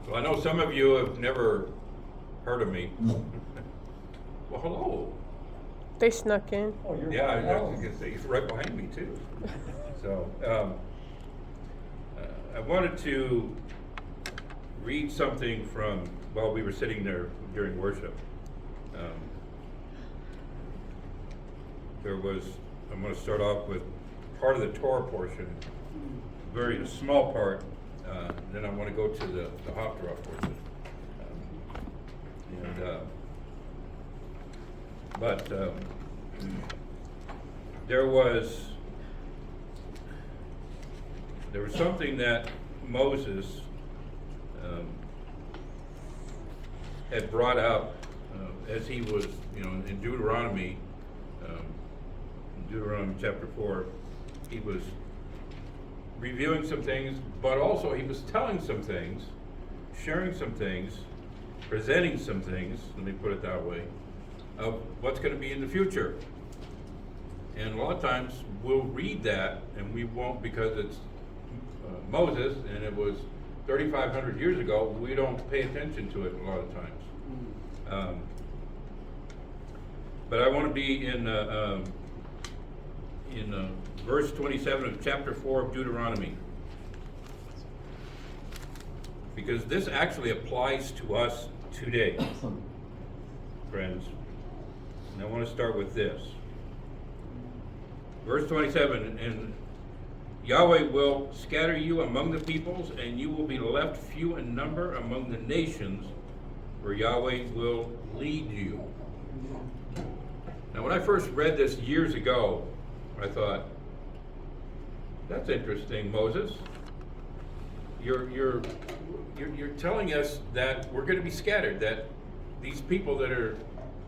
So I know some of you have never heard of me. Well, hello. They snuck in. Oh, you're Yeah, right. you can see he's right behind me too. So I wanted to read something from while we were sitting there during worship. I'm going to start off with part of the Torah portion, very small part. Then I want to go to the Haftorah portion. There was something that Moses had brought up as he was, in Deuteronomy chapter 4, he was reviewing some things, but also he was telling some things, sharing some things, presenting some things, let me put it that way, of what's going to be in the future. And a lot of times we'll read that and we won't, because it's Moses and it was 3,500 years ago, we don't pay attention to it a lot of times. But I want to be in verse 27 of chapter 4 of Deuteronomy, because this actually applies to us today, friends. And I want to start with this. Verse 27, and Yahweh will scatter you among the peoples, and you will be left few in number among the nations, where Yahweh will lead you. Now, when I first read this years ago, I thought, that's interesting, Moses. You're telling us that we're going to be scattered, that these people that are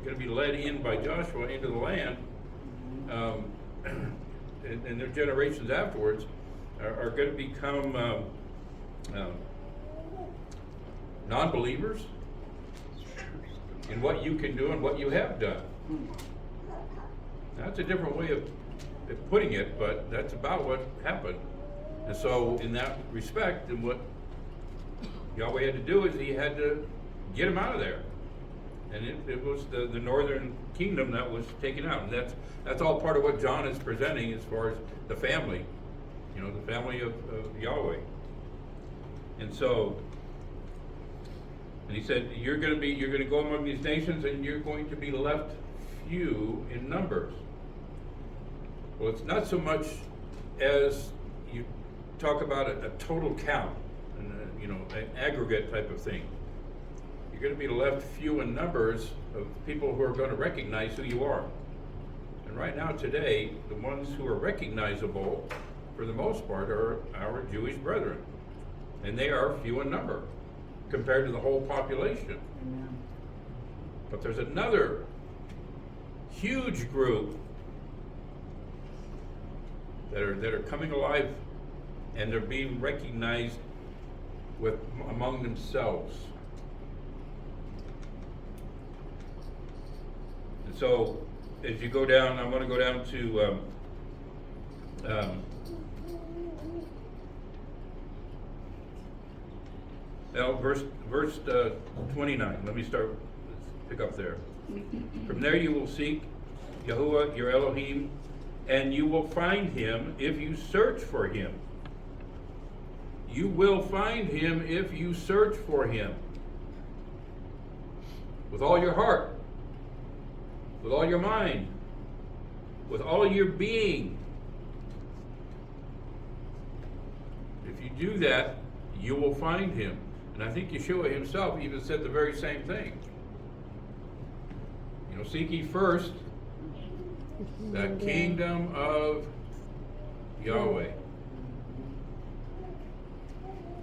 going to be led in by Joshua into the land, and their generations afterwards, are going to become non-believers in what you can do and what you have done. Now, that's a different way of putting it, but that's about what happened. And so in that respect, and what Yahweh had to do is he had to get them out of there. And it was the northern kingdom that was taken out. And that's all part of what John is presenting as far as the family, the family of Yahweh. And so, and he said, you're going to go among these nations and you're going to be left few in numbers. Well, it's not so much as you talk about a total count, and an aggregate type of thing. You're going to be left few in numbers of people who are going to recognize who you are. And right now, today, the ones who are recognizable, for the most part, are our Jewish brethren. And they are few in number compared to the whole population. Amen. But there's another huge group that are coming alive, and they're being recognized among themselves. And so, as you go down, I'm going to go down to verse 29. Let me pick up there. From there you will seek Yahuwah, your Elohim, and you will find him if you search for him. You will find him if you search for him. With all your heart, with all your mind, with all your being. If you do that, you will find him. And I think Yeshua himself even said the very same thing. Seek ye first the kingdom of Yahweh.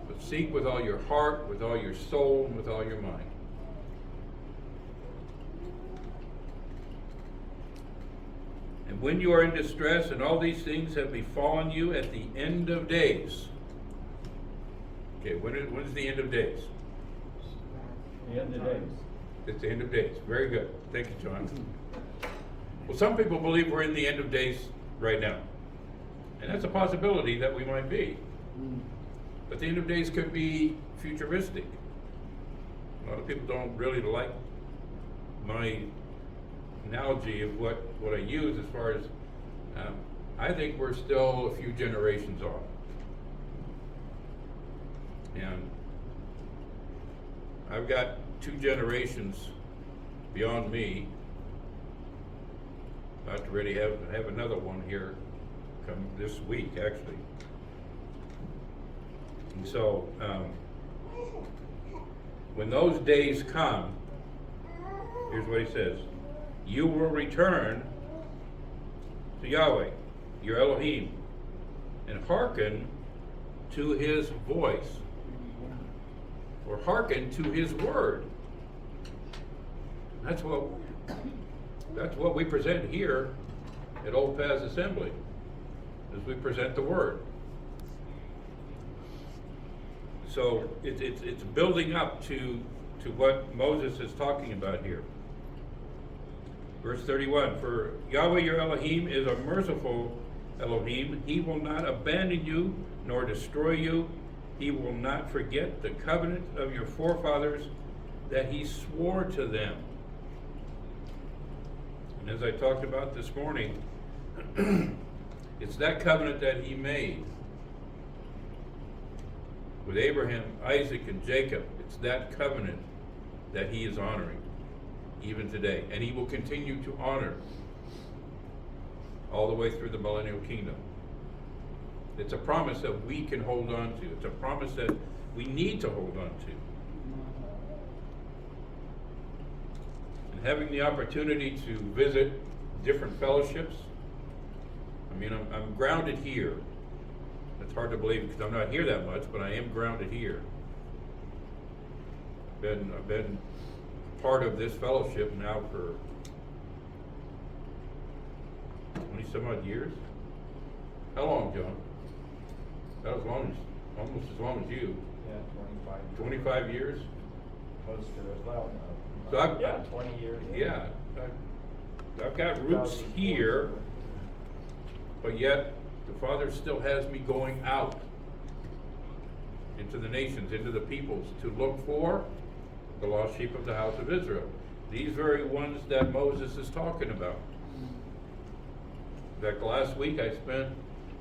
But seek with all your heart, with all your soul, and with all your mind. And when you are in distress and all these things have befallen you at the end of days. Okay, when is the end of days? The end of days. It's the end of days. Very good. Thank you, John. Well, some people believe we're in the end of days right now. And that's a possibility that we might be. But the end of days could be futuristic. A lot of people don't really like my analogy of what I use as far as, I think we're still a few generations off. And I've got 2 generations beyond me. About to ready have another one here come this week, actually. And so, when those days come, here's what he says: you will return to Yahweh, your Elohim, and hearken to his voice, or hearken to his word. That's what we present here at Old Paths Assembly, as we present the word. So it's building up to what Moses is talking about here. Verse 31, for Yahweh your Elohim is a merciful Elohim. He will not abandon you nor destroy you. He will not forget the covenant of your forefathers that he swore to them. And as I talked about this morning, it's that covenant that he made with Abraham, Isaac, and Jacob. It's that covenant that he is honoring even today, and he will continue to honor all the way through the millennial kingdom. It's a promise that we can hold on to. It's a promise that we need to hold on to. And having the opportunity to visit different fellowships, I mean, I'm grounded here. It's hard to believe because I'm not here that much, but I am grounded here. I've been part of this fellowship now for 20 some odd years. How long, John? About almost as long as you. Yeah, 25 years? Close to as well. So I've, Yeah, 20 years. Yeah, I've got roots here, but yet the Father still has me going out into the nations, into the peoples, to look for the lost sheep of the house of Israel. These very ones that Moses is talking about. In fact, last week I spent,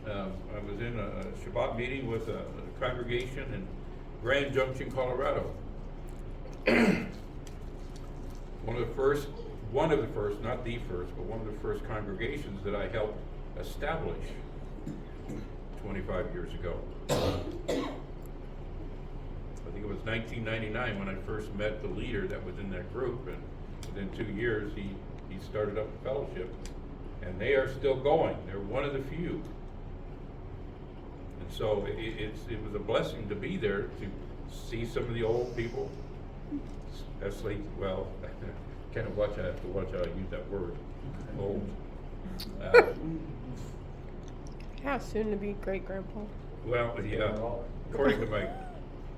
I was in a Shabbat meeting with a congregation in Grand Junction, Colorado. One of the first, not the first, but one of the first congregations that I helped establish 25 years ago. I think it was 1999 when I first met the leader that was in that group, and within 2 years he started up a fellowship, and they are still going. They're one of the few. And so it was a blessing to be there, to see some of the old people, especially, well, I have to watch how I use that word, old. Yeah, soon to be great grandpa. Well, yeah, according to my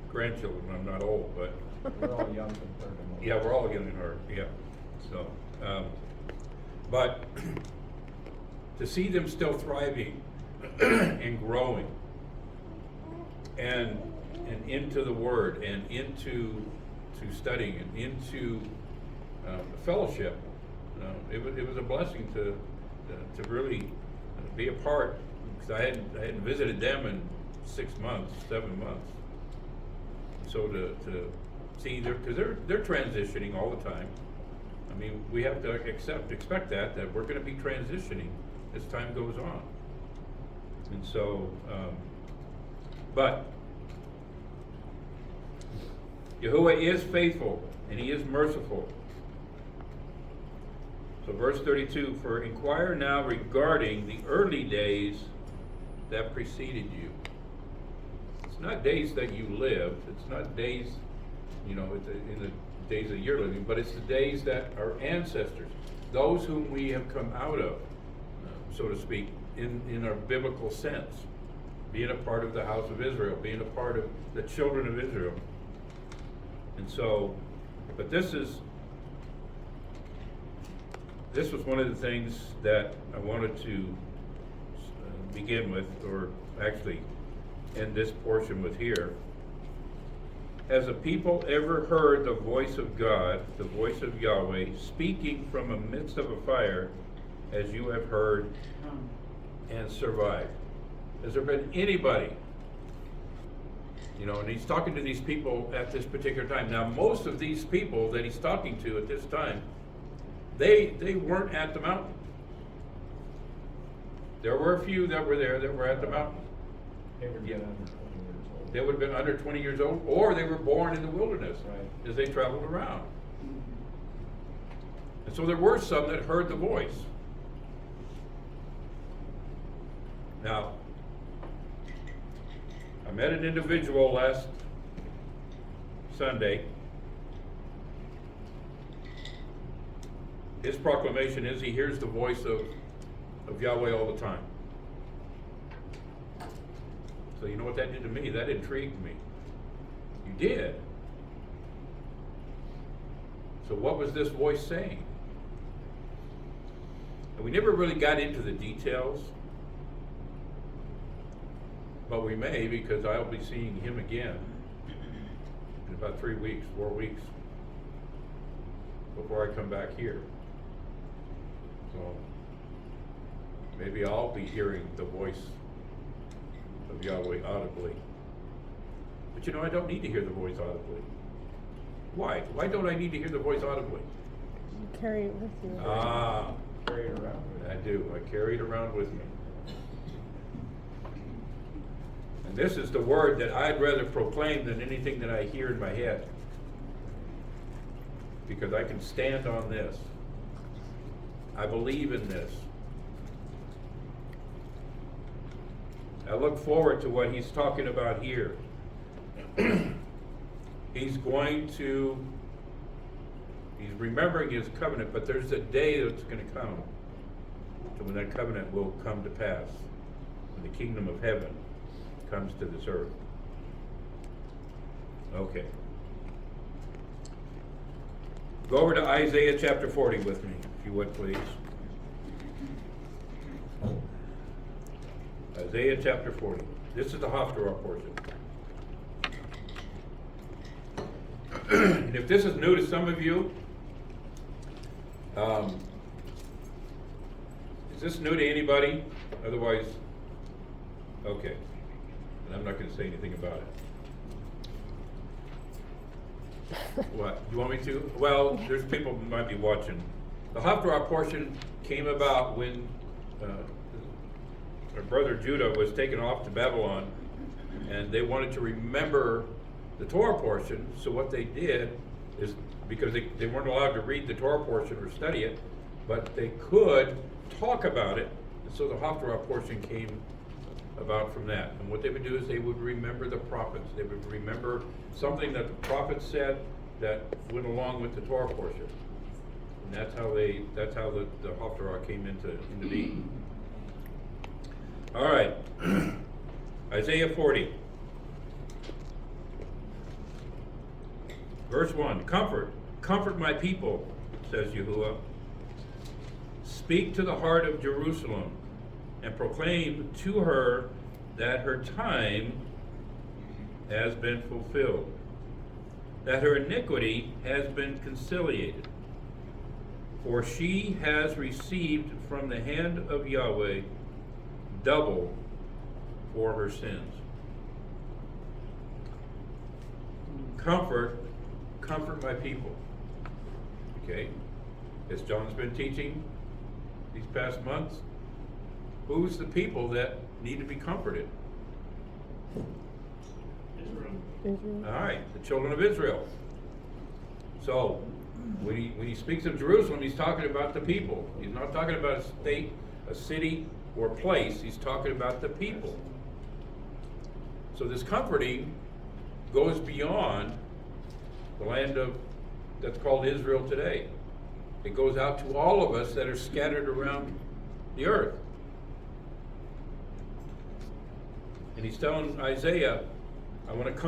grandchildren, I'm not old, but We're all young compared to most. yeah, we're all young in heart, yeah. So, but to see them still thriving and growing and into the Word and into studying and into fellowship, it was a blessing to really be a part, because I hadn't visited them in 6 months, 7 months. So to see because they're transitioning all the time. I mean, we have to expect that we're going to be transitioning as time goes on. And so, but Yahuwah is faithful and he is merciful. So verse 32, for inquire now regarding the early days that preceded you. It's not days that you lived. It's not days, in the days that you're living, but it's the days that our ancestors, those whom we have come out of, so to speak, in our biblical sense, being a part of the house of Israel, being a part of the children of Israel. And so, but this was one of the things that I wanted to begin with, or actually and this portion was here. Has a people ever heard the voice of God, the voice of Yahweh, speaking from the midst of a fire, as you have heard and survived? Has there been anybody? You know, and he's talking to these people at this particular time. Now, most of these people that he's talking to at this time, they weren't at the mountain. There were a few that were there that were at the mountain. They were under 20 years old. They would have been under 20 years old, or they were born in the wilderness Right. as they traveled around. And so there were some that heard the voice. Now, I met an individual last Sunday. His proclamation is he hears the voice of Yahweh all the time. So you know what that did to me? That intrigued me. You did? So what was this voice saying? And we never really got into the details, but we may, because I'll be seeing him again in about 3 weeks, 4 weeks, before I come back here. So maybe I'll be hearing the voice of Yahweh audibly. But you know, I don't need to hear the voice audibly. Why? Why don't I need to hear the voice audibly? You carry it with you. Ah, Carry it around with I do. I carry it around with me. And this is the word that I'd rather proclaim than anything that I hear in my head. Because I can stand on this. I believe in this. I look forward to what he's talking about here. He's remembering his covenant, but there's a day that's going to come to when that covenant will come to pass, when the kingdom of heaven comes to this earth. Okay. Go over to Isaiah chapter 40 with me, if you would, please. Isaiah chapter 40. This is the Haftorah portion. And if this is new to some of you, is this new to anybody? Otherwise, okay. And I'm not going to say anything about it. What? You want me to? Well, there's people who might be watching. The Haftorah portion came about when our brother Judah was taken off to Babylon, and they wanted to remember the Torah portion. So what they did is, because they weren't allowed to read the Torah portion or study it, but they could talk about it. And so the Haftorah portion came about from that. And what they would do is they would remember the prophets. They would remember something that the prophets said that went along with the Torah portion. And that's how the Haftorah came into being. All right. Isaiah 40. Verse 1. Comfort my people, says Yahuwah. Speak to the heart of Jerusalem, and proclaim to her that her time has been fulfilled, that her iniquity has been conciliated. For she has received from the hand of Yahweh double for her sins. Comfort my people. Okay? As John's been teaching these past months, who's the people that need to be comforted? Israel. All right, the children of Israel. So, when he speaks of Jerusalem, he's talking about the people. He's not talking about a state, a city, or place. He's talking about the people. So this comforting goes beyond the land that's called Israel today. It goes out to all of us that are scattered around the earth. And he's telling Isaiah, I want to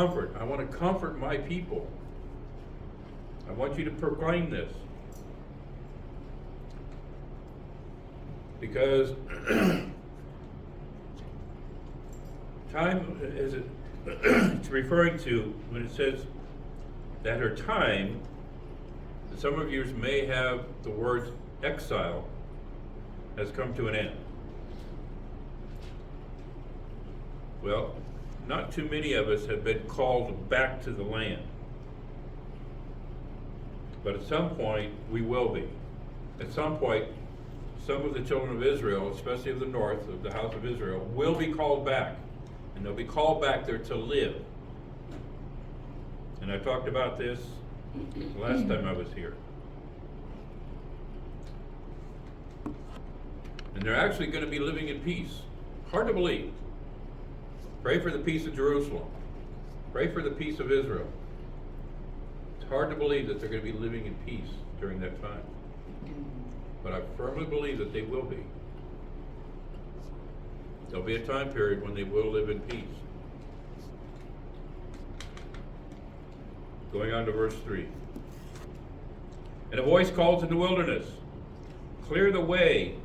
comfort my people. I want you to proclaim this. Because Time is it? It's referring to when it says that her time. Some of you may have the word exile has come to an end. Well, not too many of us have been called back to the land. But at some point, we will be. At some point, some of the children of Israel, especially of the north, of the house of Israel, will be called back. And they'll be called back there to live. And I talked about this last time I was here. And they're actually going to be living in peace. Hard to believe. Pray for the peace of Jerusalem. Pray for the peace of Israel. It's hard to believe that they're going to be living in peace during that time. But I firmly believe that they will be. There'll be a time period when they will live in peace. Going on to verse 3. And a voice calls in the wilderness, clear the way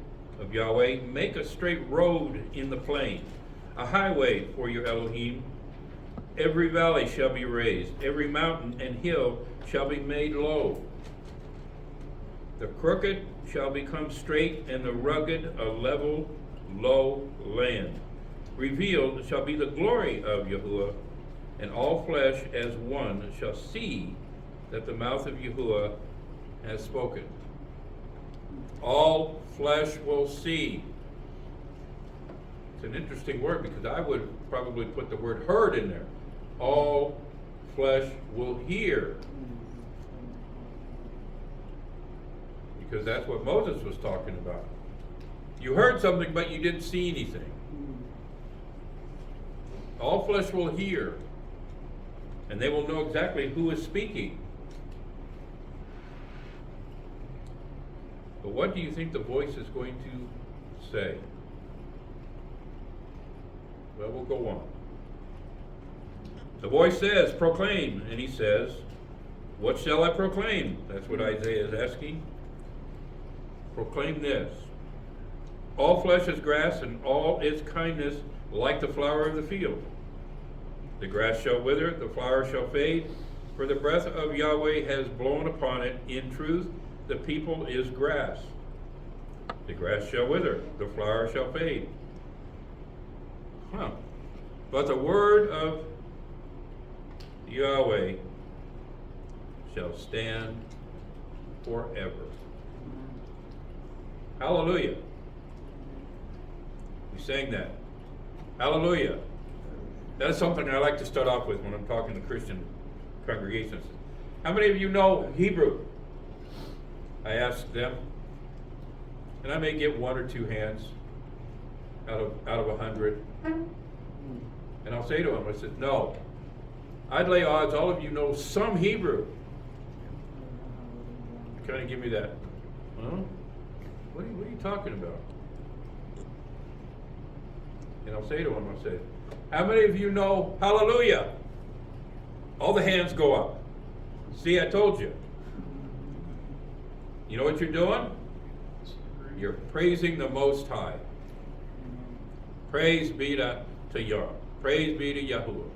of Yahweh, make a straight road in the plain, a highway for your Elohim. Every valley shall be raised, every mountain and hill shall be made low. The crooked shall become straight, and the rugged a level, low land. Revealed shall be the glory of Yahuwah, and all flesh as one shall see that the mouth of Yahuwah has spoken. All flesh will see. It's an interesting word because I would probably put the word heard in there. All flesh will hear. Because that's what Moses was talking about. You heard something, but you didn't see anything. All flesh will hear. And they will know exactly who is speaking. But what do you think the voice is going to say? Well, we'll go on. The voice says, proclaim. And he says, what shall I proclaim? That's what Isaiah is asking. Proclaim this. All flesh is grass, and all its kindness like the flower of the field. The grass shall wither, the flower shall fade, for the breath of Yahweh has blown upon it. In truth, the people is grass. The grass shall wither, the flower shall fade. But the word of Yahweh shall stand forever. Hallelujah. We sang that. Hallelujah. That's something I like to start off with when I'm talking to Christian congregations. How many of you know Hebrew? I ask them, and I may get one or two hands out of 100. And I'll say to them, I said, no. I'd lay odds all of you know some Hebrew. Kind of give me that. Huh? What are you talking about? And I'll say to them, I say, how many of you know hallelujah? All the hands go up. See, I told you. You know what you're doing? You're praising the Most High. Praise be to Yah. Praise be to Yahuwah.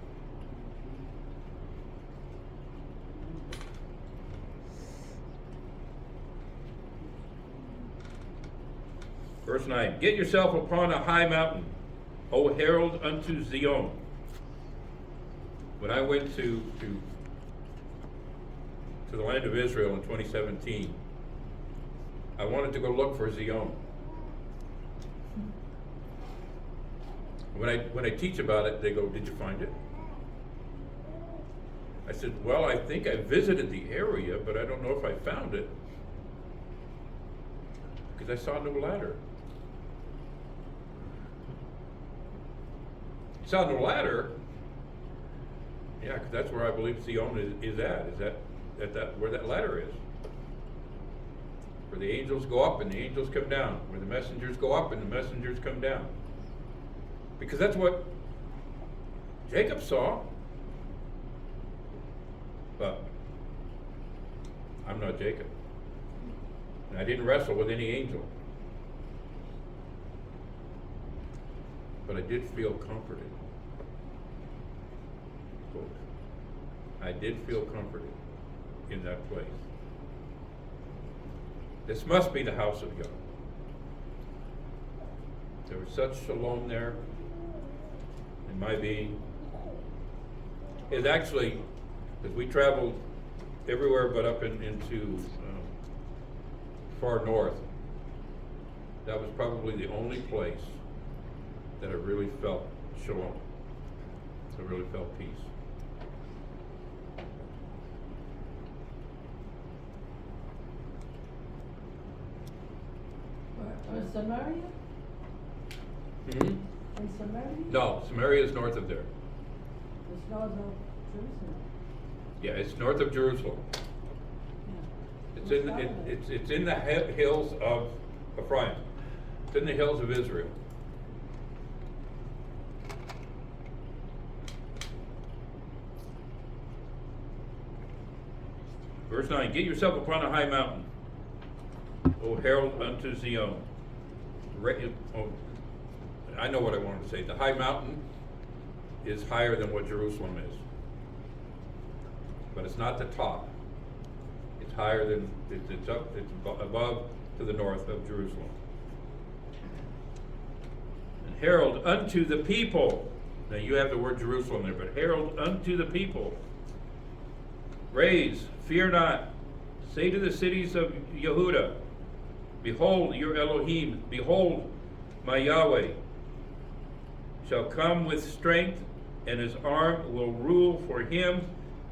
Verse 9, get yourself upon a high mountain, O herald unto Zion. When I went to the land of Israel in 2017, I wanted to go look for Zion. When I teach about it, they go, did you find it? I said, well, I think I visited the area, but I don't know if I found it. Because I saw no ladder. Saw no ladder? Yeah, because that's where I believe Zion is at. Is that where that ladder is? Where the angels go up and the angels come down. Where the messengers go up and the messengers come down. Because that's what Jacob saw. But I'm not Jacob. And I didn't wrestle with any angel. But I did feel comforted. I did feel comforted in that place. This must be the house of God. There was such shalom there in my being. It's actually, because we traveled everywhere but up into far north, that was probably the only place that I really felt shalom. I really felt peace. Or Samaria? Mm-hmm. In Samaria? No, Samaria is north of there. It's north of Jerusalem. Yeah, it's north of Jerusalem. Yeah. It's in the hills of Ephraim. It's in the hills of Israel. Verse 9, get yourself upon a high mountain, O herald unto Zion. I know what I wanted to say. The high mountain is higher than what Jerusalem is. But it's not the top. It's higher than, it's above to the north of Jerusalem. And herald unto the people. Now you have the word Jerusalem there, but herald unto the people. Raise, fear not. Say to the cities of Yehuda, behold your Elohim, behold my Yahweh shall come with strength, and his arm will rule for him.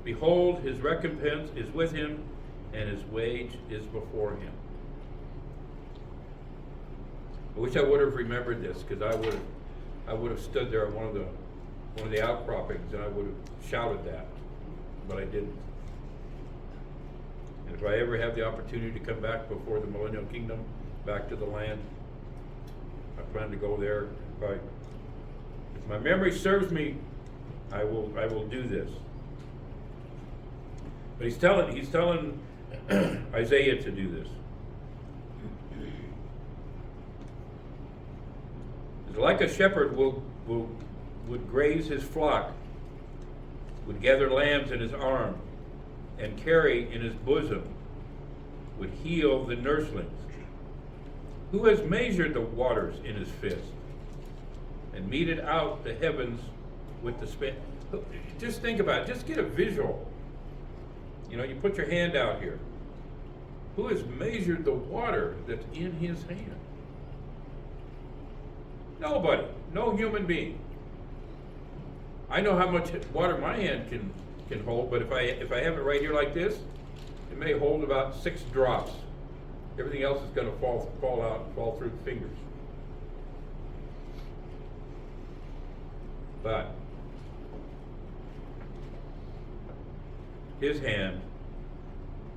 Behold, his recompense is with him, and his wage is before him. I wish I would have remembered this, because I would have stood there on one of the outcroppings, and I would have shouted that, but I didn't. And if I ever have the opportunity to come back before the millennial kingdom, back to the land, I plan to go there. If my memory serves me, I will do this. But he's telling Isaiah to do this. It's like a shepherd would graze his flock, would gather lambs in his arm, and carry in his bosom, would heal the nurslings. Who has measured the waters in his fist, and meted out the heavens with the span? Just think about it. Just get a visual. You know, you put your hand out here. Who has measured the water that's in his hand? Nobody. No human being. I know how much water my hand can hold, but if I have it right here like this, it may hold about 6 drops. Everything else is going to fall out and fall through the fingers. But his hand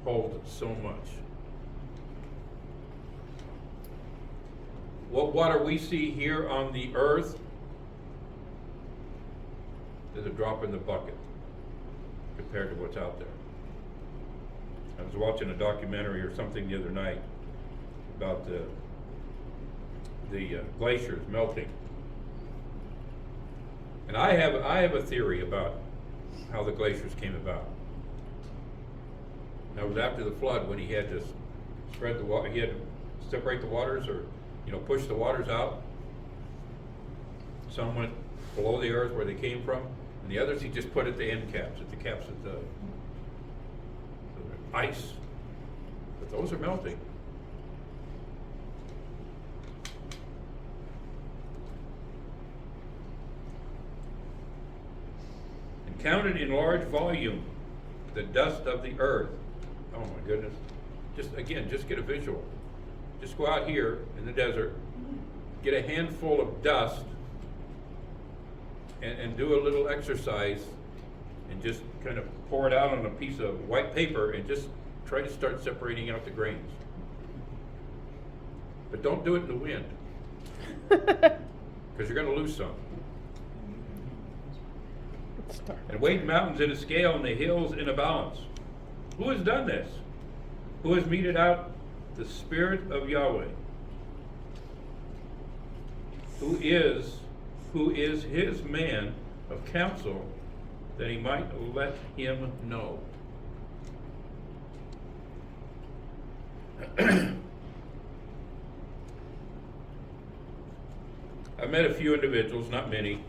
holds so much. What water we see here on the earth is a drop in the bucket compared to what's out there. I was watching a documentary or something the other night about the glaciers melting. And I have a theory about how the glaciers came about. That was after the flood, when he had to spread the water, he had to separate the waters, or push the waters out. Some went below the earth where they came from, and the others he just put at the end caps, at the caps of the ice. But those are melting. And counted in large volume the dust of the earth. Oh my goodness. Just get a visual. Just go out here in the desert, get a handful of dust, and do a little exercise, and just kind of pour it out on a piece of white paper, and just try to start separating out the grains. But don't do it in the wind, because you're going to lose some. And weighed mountains in a scale, and the hills in a balance. Who has done this? Who has meted out the Spirit of Yahweh? Who is his man of counsel, that he might let him know. I've met a few individuals, not many,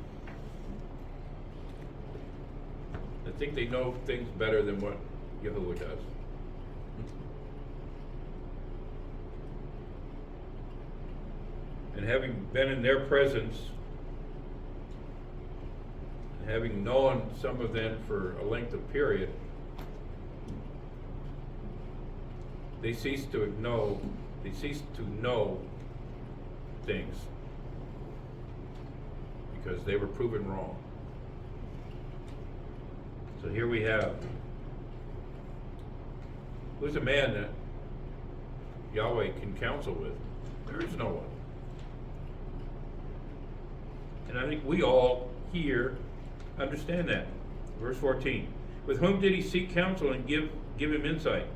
that think they know things better than what Yahuwah does. And having been in their presence, and having known some of them for a length of period, they cease to know things because they were proven wrong. So here we have, who's a man that Yahweh can counsel with? There is no one. And I think we all here understand that. Verse 14. With whom did he seek counsel and give him insight,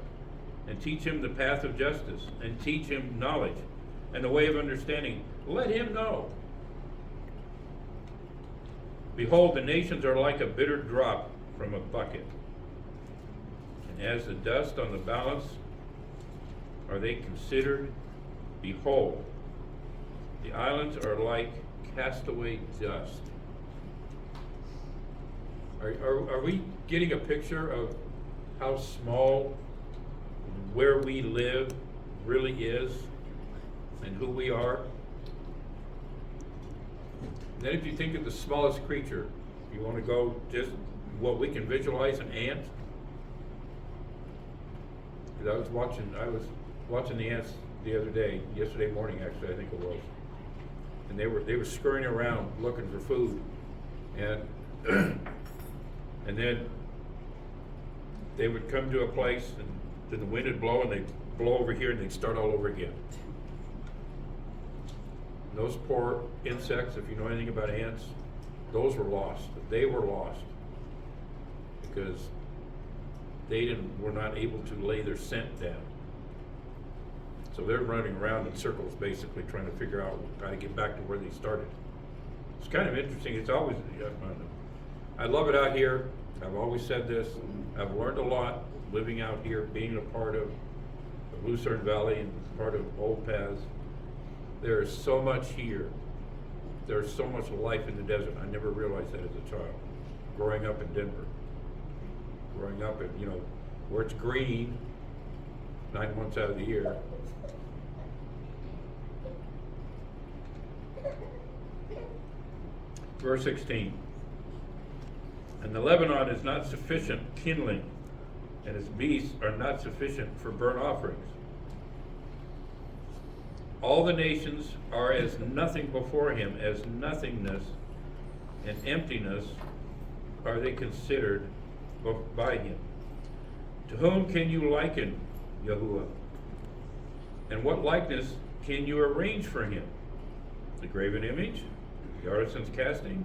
and teach him the path of justice, and teach him knowledge and the way of understanding? Let him know. Behold, the nations are like a bitter drop from a bucket, and as the dust on the balance are they considered. Behold, the islands are like castaway dust. Are we getting a picture of how small where we live really is and who we are? Then if you think of the smallest creature, you want to go just what we can visualize, an ant. Because I was watching the ants the other day, yesterday morning actually, I think it was. And they were scurrying around looking for food, and and then they would come to a place, and then the wind would blow, and they'd blow over here, and they'd start all over again. And those poor insects, if you know anything about ants, those were lost. They were lost because they were not able to lay their scent down. So they're running around in circles, basically trying to figure out how to get back to where they started. It's kind of interesting. It's always, I love it out here. I've always said this. I've learned a lot living out here, being a part of Lucerne Valley and part of Old Paths. There is so much here. There's so much life in the desert. I never realized that as a child. Growing up in Denver. Growing up in, where it's green 9 months out of the year. Verse 16. And the Lebanon is not sufficient kindling, and his beasts are not sufficient for burnt offerings. All the nations are as nothing before him, as nothingness and emptiness are they considered by him. To whom can you liken Yahuwah? And what likeness can you arrange for him? The graven image, the artisan's casting,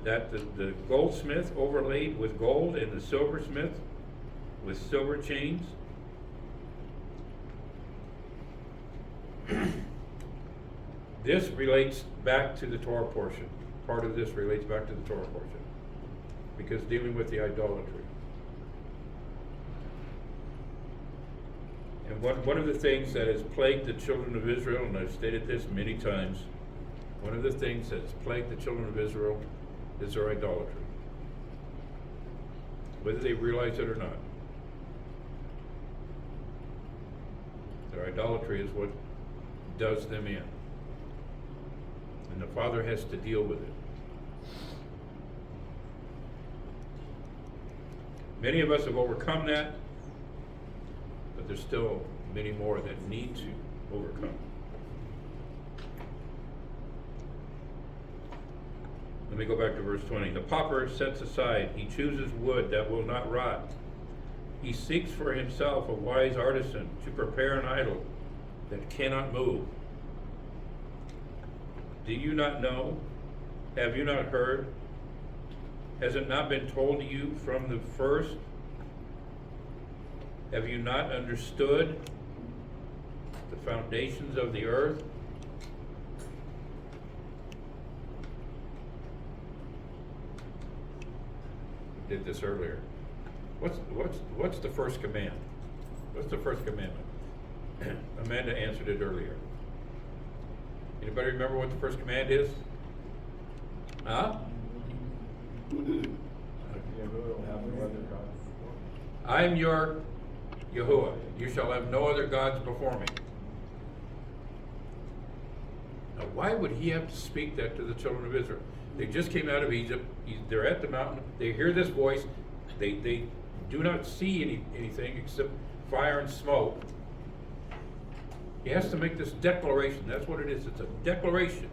that the goldsmith overlaid with gold, and the silversmith with silver chains. This relates back to the Torah portion. Part of this relates back to the Torah portion, because dealing with the idolatry. And one of the things that has plagued the children of Israel, and I've stated this many times, one of the things that's plagued the children of Israel is their idolatry, whether they realize it or not. Their idolatry is what does them in, and the Father has to deal with it. Many of us have overcome that, but there's still many more that need to overcome. Let me go back to verse 20. The pauper sets aside. He chooses wood that will not rot. He seeks for himself a wise artisan to prepare an idol that cannot move. Do you not know? Have you not heard? Has it not been told to you from the first? Have you not understood the foundations of the earth? did this earlier. What's the first command? What's the first commandment? Amanda answered it earlier. Anybody remember what the first command is? Huh? I am your Yahuwah. You shall have no other gods before me. Now, why would he have to speak that to the children of Israel? They just came out of Egypt. They're at the mountain. They hear this voice. They do not see anything except fire and smoke. He has to make this declaration. That's what it is. It's a declaration.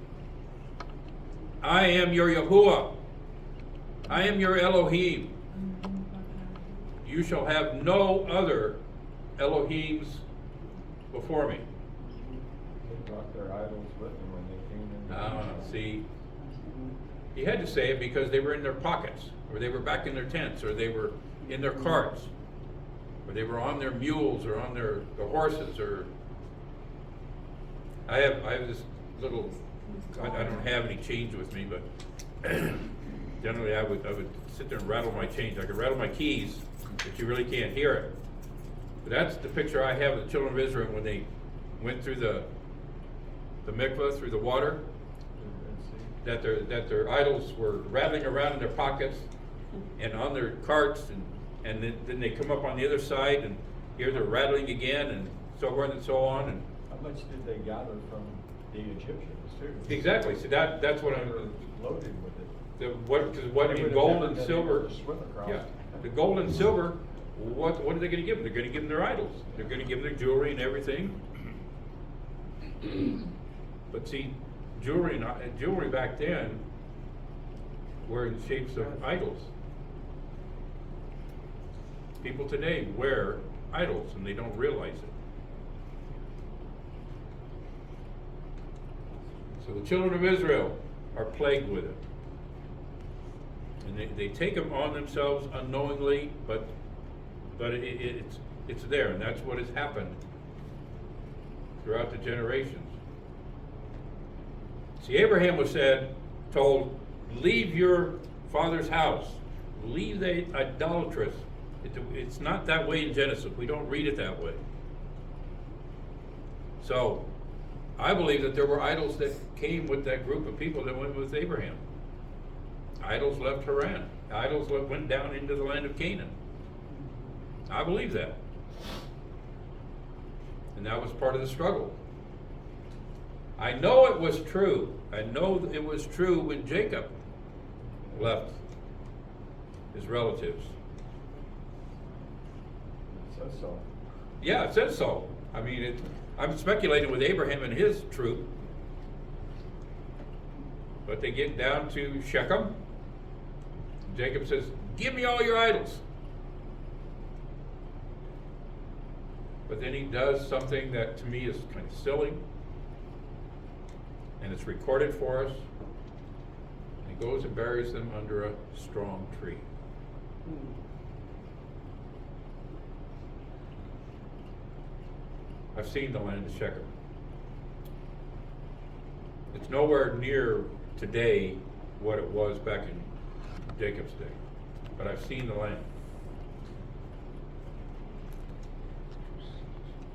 I am your Yahuwah. I am your Elohim. You shall have no other Elohims before me. They brought their idols with them when they came in. See, he had to say it because they were in their pockets, or they were back in their tents, or they were in their carts, or they were on their mules, or on their horses, or I have this little. I don't have any change with me, but generally I would sit there and rattle my change. I could rattle my keys, but you really can't hear it. But that's the picture I have of the children of Israel when they went through the mikvah, through the water. That their idols were rattling around in their pockets and on their carts, and then they come up on the other side and here they're rattling again, and so forth and so on. And How much did they gather from the Egyptians too? exactly. So that's what They I'm. were loaded with it. What They in would have gold never and been silver? able to swim across. Yeah, the gold and silver. What are they going to give them? They're going to give them their idols. They're going to give them their jewelry and everything. But see, jewelry back then were in shapes of idols. People today wear idols and they don't realize it. So the children of Israel are plagued with it. And they take them on themselves unknowingly, but it's there, and that's what has happened throughout the generations. See, Abraham was told, leave your father's house, leave the idolatrous. It's not that way in Genesis. We don't read it that way. So, I believe that there were idols that came with that group of people that went with Abraham. Idols left Haran. Idols went down into the land of Canaan. I believe that. And that was part of the struggle. I know it was true. I know it was true when Jacob left his relatives. It says so. Yeah, it says so. I mean, I'm speculating with Abraham and his troop. But they get down to Shechem. Jacob says, give me all your idols. But then he does something that to me is kind of silly. And it's recorded for us. And he goes and buries them under a strong tree. I've seen the land of Shechem. It's nowhere near today what it was back in Jacob's day. But I've seen the land.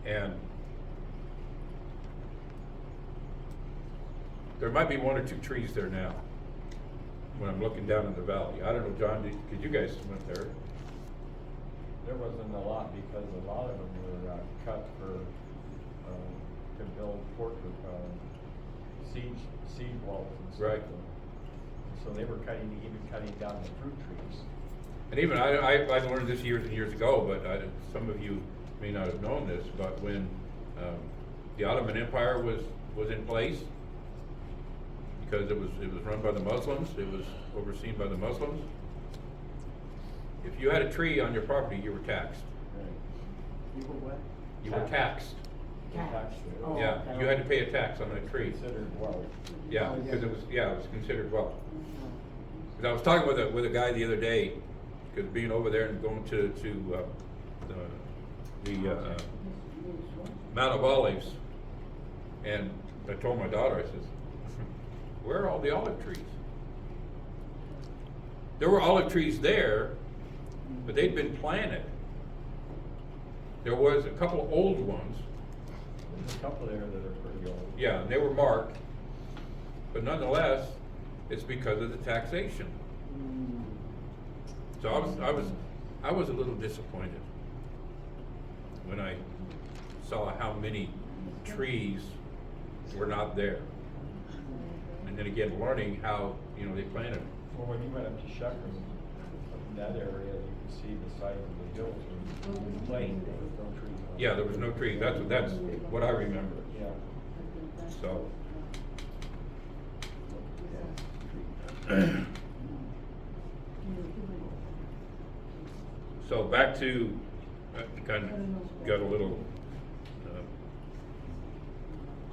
And there might be one or two trees there now when I'm looking down in the valley. I don't know, John, because you guys went there. There wasn't a lot because a lot of them were cut for to build siege walls and stuff. Right. So they were even cutting down the fruit trees. And even I learned this years and years ago, but some of you may not have known this, but when the Ottoman Empire was in place, because it was run by the Muslims, it was overseen by the Muslims. If you had a tree on your property, you were taxed. Right. You were what? You were taxed. Taxed it. Oh, Yeah, okay. you had to pay a tax on that tree. Considered wealth. Yeah, Oh, yeah. because it was considered wealth. Because I was talking with a guy the other day, because being over there and going to the Mount of Olives, and I told my daughter, I says, where are all the olive trees? There were olive trees there, but they'd been planted. There was a couple old ones, There's a couple there that are pretty old. yeah, and they were marked, but nonetheless, it's because of the taxation. So I was a little disappointed when I saw how many trees were not there. And then again, learning how, they planted them. Well, when you went up to Shechem, up in that area, you could see the sides of the hills were plain, there was no trees. on Yeah, it. there was no trees, that's what I remember, Yeah. so. So back to, kind of got a little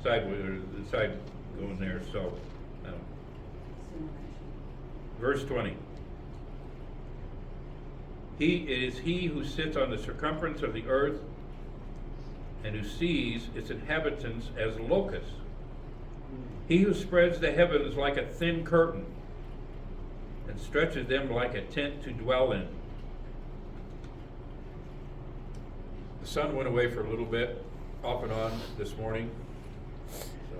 side going there, so. Verse 20. It is he who sits on the circumference of the earth and who sees its inhabitants as locusts. He who spreads the heavens like a thin curtain and stretches them like a tent to dwell in. The sun went away for a little bit, off and on this morning.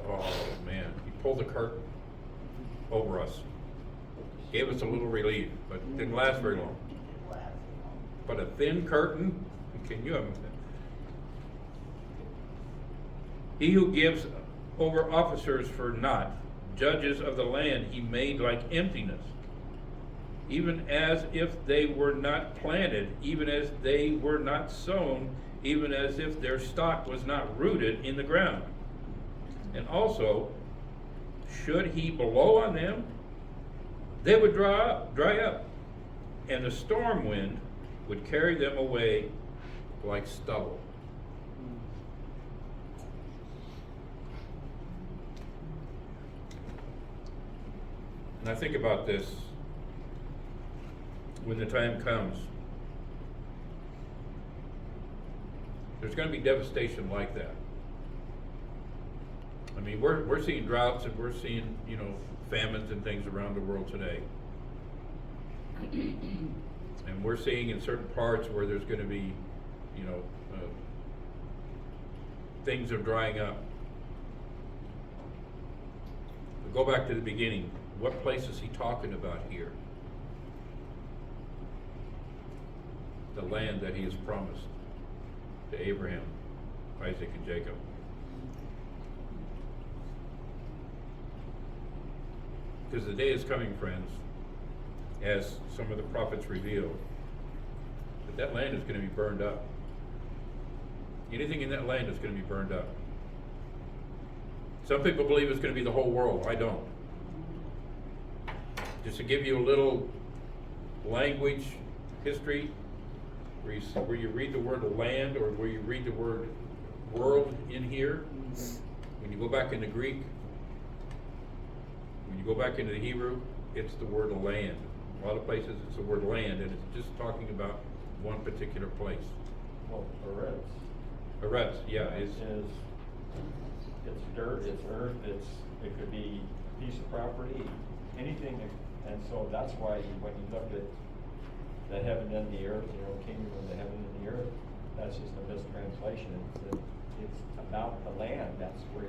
Oh man, he pulled the curtain over us. Gave us a little relief, but it didn't last very long. But a thin curtain, can you imagine? He who gives over officers for naught, judges of the land he made like emptiness, even as if they were not planted, even as they were not sown, even as if their stock was not rooted in the ground. And also, should he blow on them, they would dry up, and the storm wind would carry them away like stubble. And I think about this when the time comes. There's going to be devastation like that. I mean, we're seeing droughts and we're seeing, famines and things around the world today. And we're seeing in certain parts where there's going to be, things are drying up. But go back to the beginning. What place is he talking about here? The land that he has promised to Abraham, Isaac, and Jacob. Because the day is coming, friends, as some of the prophets revealed, that land is going to be burned up. Anything in that land is going to be burned up. Some people believe it's going to be the whole world. I don't. Just to give you a little language history, where you read the word land or where you read the word world in here, when you go back into Greek, when you go back into the Hebrew, it's the word land. A lot of places it's the word land, and it's just talking about one particular place. Well, Eretz. Eretz, yeah, It's dirt, it's earth, it could be a piece of property, anything, and so that's why when you look at the heaven and the earth, kingdom of the heaven and the earth, that's just a mistranslation. It's about the land. That's what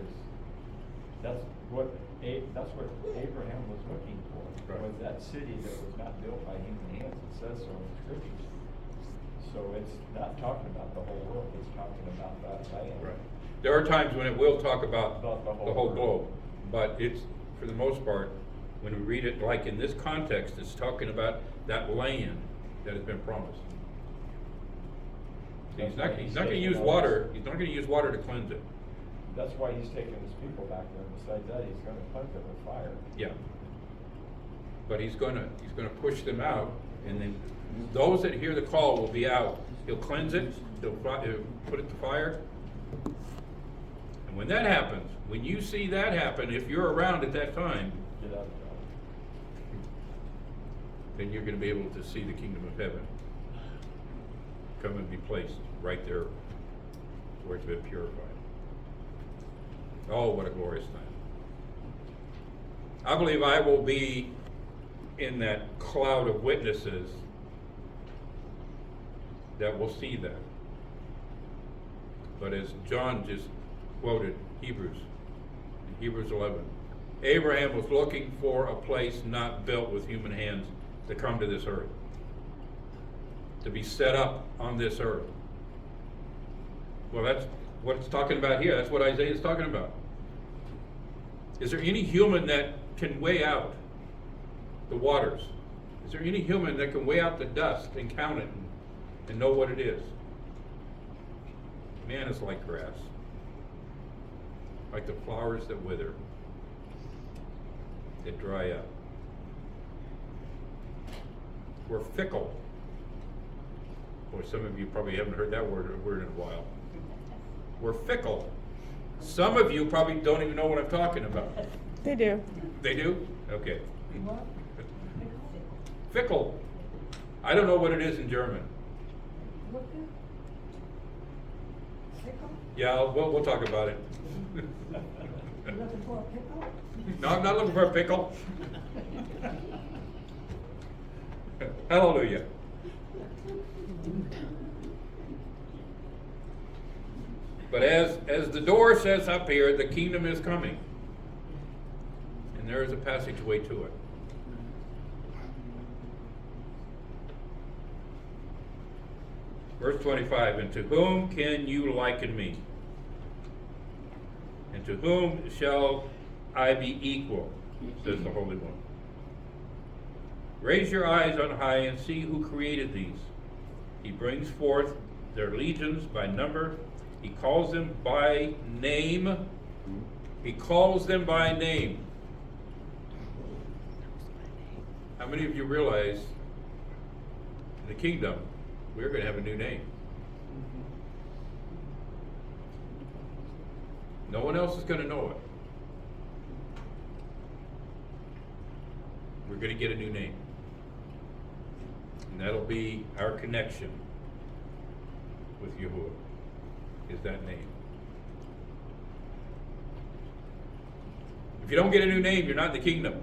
Abraham was looking for. Right. Was that city that was not built by human hands. It says so in the scriptures. So it's not talking about the whole world. It's talking about that land. right. There are times when it will talk about About the whole globe, but it's, for the most part, when we read it like in this context, it's talking about that land that has been promised. He's not going to use water. He's not going to use water to cleanse it. That's why he's taking his people back there. Besides that, he's going to cleanse it with fire. Yeah. But he's going to push them out, and then those that hear the call will be out. He'll cleanse it. He'll put it to fire. And when that happens, when you see that happen, if you're around at that time, Get out of then you're going to be able to see the kingdom of heaven come and be placed right there where it's been purified. Oh, what a glorious time. I believe I will be in that cloud of witnesses that will see that. But as John just quoted Hebrews, in Hebrews 11, Abraham was looking for a place not built with human hands to come to this earth, to be set up on this earth. Well, that's what it's talking about here. That's what Isaiah is talking about. Is there any human that can weigh out the waters? Is there any human that can weigh out the dust and count it and know what it is? Man is like grass, like the flowers that wither, that dry up. We're fickle. Boy, some of you probably haven't heard that word in a while. We're fickle. Some of you probably don't even know what I'm talking about. They do. They do? Okay. What? Fickle. I don't know what it is in German. Look at. Pickle? Yeah, we'll talk about it. You looking for a pickle? No, I'm not looking for a pickle. Hallelujah. But as the door says up here, the kingdom is coming. And there is a passageway to it. Verse 25, and to whom can you liken me? And to whom shall I be equal? Says the Holy One. Raise your eyes on high and see who created these. He brings forth their legions by number. He calls them by name. He calls them by name. How many of you realize in the kingdom we're going to have a new name? No one else is going to know it. We're going to get a new name. And that'll be our connection with Yahuwah, is that name. If you don't get a new name, you're not in the kingdom.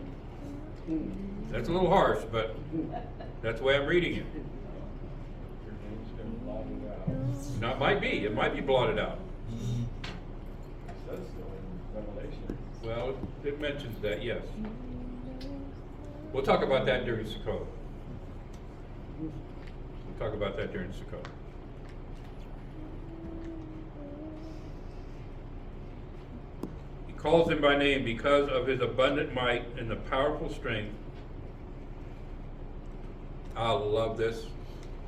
That's a little harsh, but that's the way I'm reading it. Your name's been blotted out. Now, it might be blotted out. It says so in Revelation. Well, it mentions that, yes. We'll talk about that during Sukkot. We'll talk about that during Sukkot. He calls him by name because of his abundant might and the powerful strength. I love this.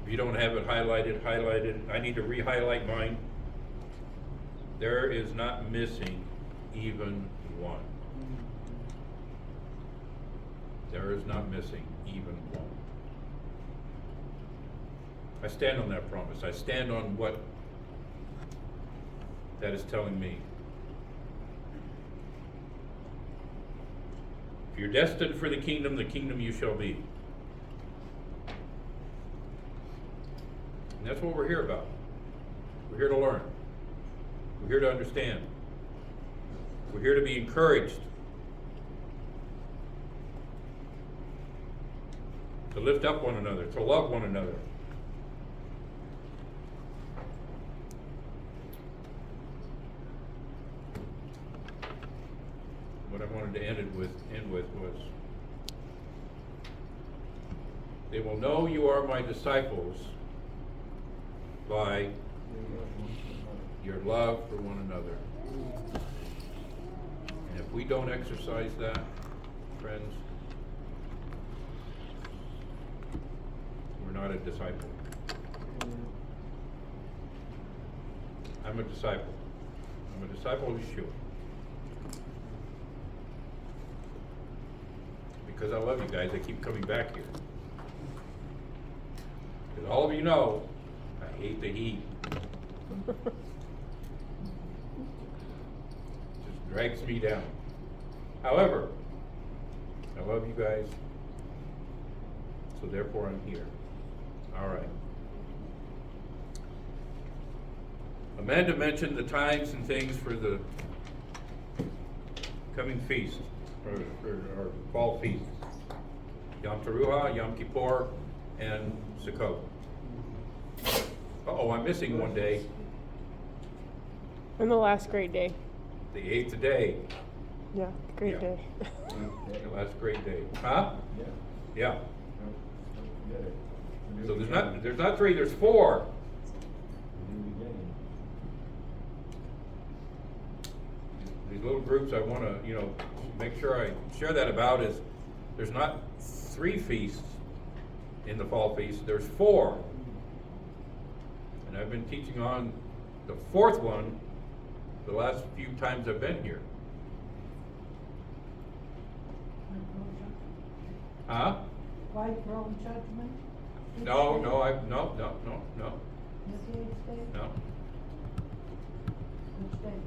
If you don't have it highlighted, highlight it. I need to re-highlight mine. There is not missing even one. There is not missing even one. I stand on that promise. I stand on what that is telling me. If you're destined for the kingdom you shall be. And that's what we're here about. We're here to learn. We're here to understand. We're here to be encouraged. To lift up one another, to love one another. What I wanted to end with was, they will know you are my disciples by your love for one another. And if we don't exercise that, friends, we're not a disciple. I'm a disciple. I'm a disciple of Yeshua. Because I love you guys, I keep coming back here. Because all of you know, I hate the heat. Just drags me down. However, I love you guys, so therefore I'm here. All right. Amanda mentioned the times and things for the coming feast, or fall feast. Yom Teruah, Yom Kippur, and Sukkot. Oh, I'm missing one day, And the last great day. the 8th day, Yeah, great Yeah. day. the last great day. Huh? Yeah. Yeah. Don't forget it. It's a new So beginning. there's not 3, there's 4. A new beginning. These little groups I wanna, make sure I share that about is, there's not 3 feasts in the fall feast, there's 4. And I've been teaching on the 4th one the last few times I've been here. Huh? White throne judgment? No, Which day? no. This is day? No. Which day?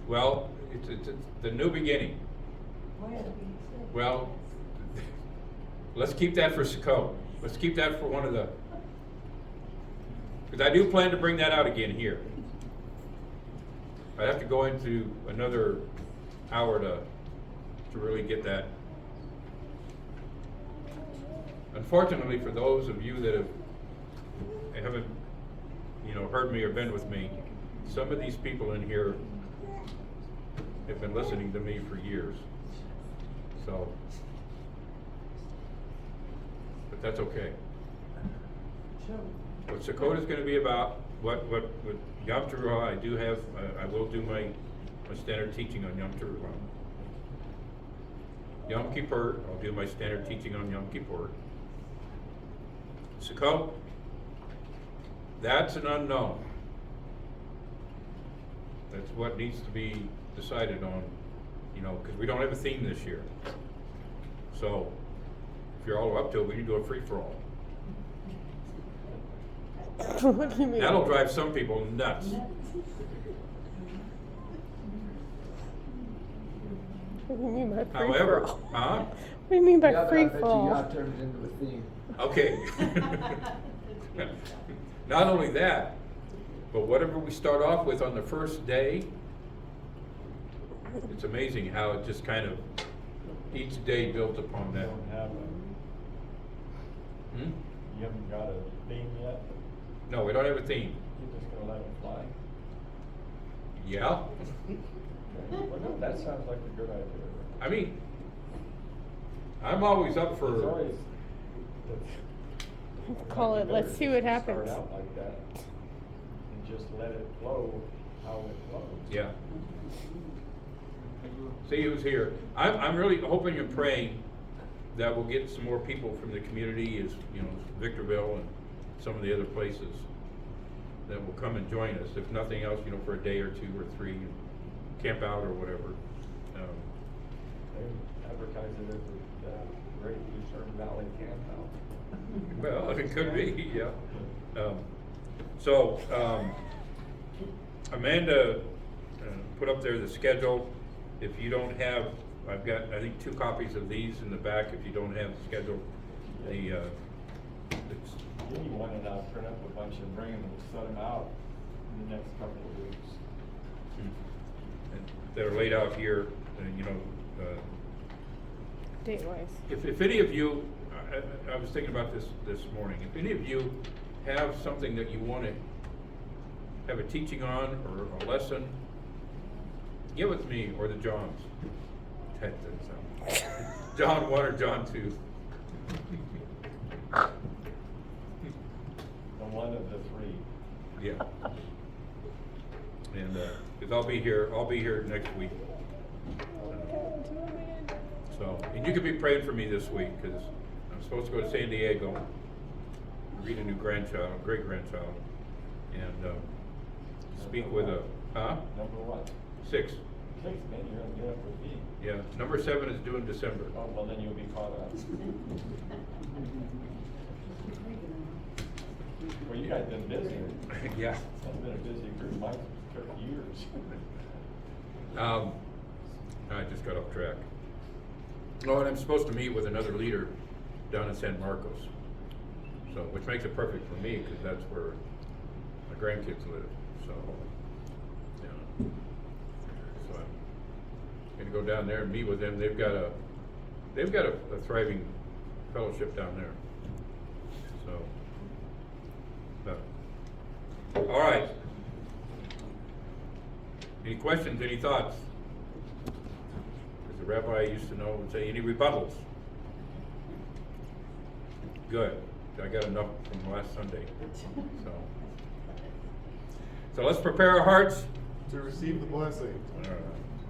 Well, it's the new beginning. Where is day? Well, let's keep that for Sukkot. Let's keep that for one of the, because I do plan to bring that out again here. I have to go into another hour to really get that. Unfortunately, for those of you that haven't, heard me or been with me, some of these people in here have been listening to me for years. So, but that's okay. Sure. What Sukkot is going to be about, what Yom Teruah, I will do my standard teaching on Yom Teruah. Yom Kippur, I'll do my standard teaching on Yom Kippur. Sukkot, that's an unknown. That's what needs to be decided on, because we don't have a theme this year. So, if you're all up to it, we can do a free-for-all. What do you mean? That'll drive some people nuts. What do you mean by free However, for all? huh? What do you mean by Yeah, but I free bet for you all? got turned it into a theme. Okay. Not only that, but whatever we start off with on the first day, it's amazing how it just kind of, each day built upon You that. don't have Hmm? you haven't got a theme yet? No, we don't have a theme. You're just gonna let it fly? Yeah? Well, no, that sounds like a good idea. I mean, I'm always up It's for, always. Call it, let's see what happens. Start out like that and just let it flow how it flows. yeah. See who's here. I'm really hoping and praying that we'll get some more people from the community, as Victorville and some of the other places that will come and join us. If nothing else, for a day or 2 or 3, and camp out or whatever. They advertise it as the Great Eastern Valley Camp out. Well, it could be, yeah. Amanda put up there the schedule. If you don't have, I've got, I think, 2 copies of these in the back. If you don't have the schedule, it's, Give me one and I'll print up a bunch and bring them and set them out in the next couple of weeks. that are laid out here, Date wise. If any of you, I was thinking about this morning, if any of you have something that you want to have a teaching on or a lesson, get with me or the Johns. That doesn't sound. John 1 or John 2. The one of the 3. Yeah. And, because I'll be here next week. So, and you can be praying for me this week, because I'm supposed to go to San Diego, read a new great-grandchild, and speak with a, Number what? 6. 6, man, you're gonna get up with me. Yeah, number 7 is due in December. Oh, well, then you'll be caught up. Well, you guys been busy. Yeah. It's been a busy group, mine took years. I just got off track. Oh, and I'm supposed to meet with another leader down in San Marcos. So, which makes it perfect for me, because that's where my grandkids live, so, yeah. So I'm gonna go down there and meet with them. They've got a thriving fellowship down there. So, but All right. Any questions, any thoughts? As the rabbi used to know, would say, any rebuttals? Good. I got enough from last Sunday. So let's prepare our hearts. To receive the blessing. All right.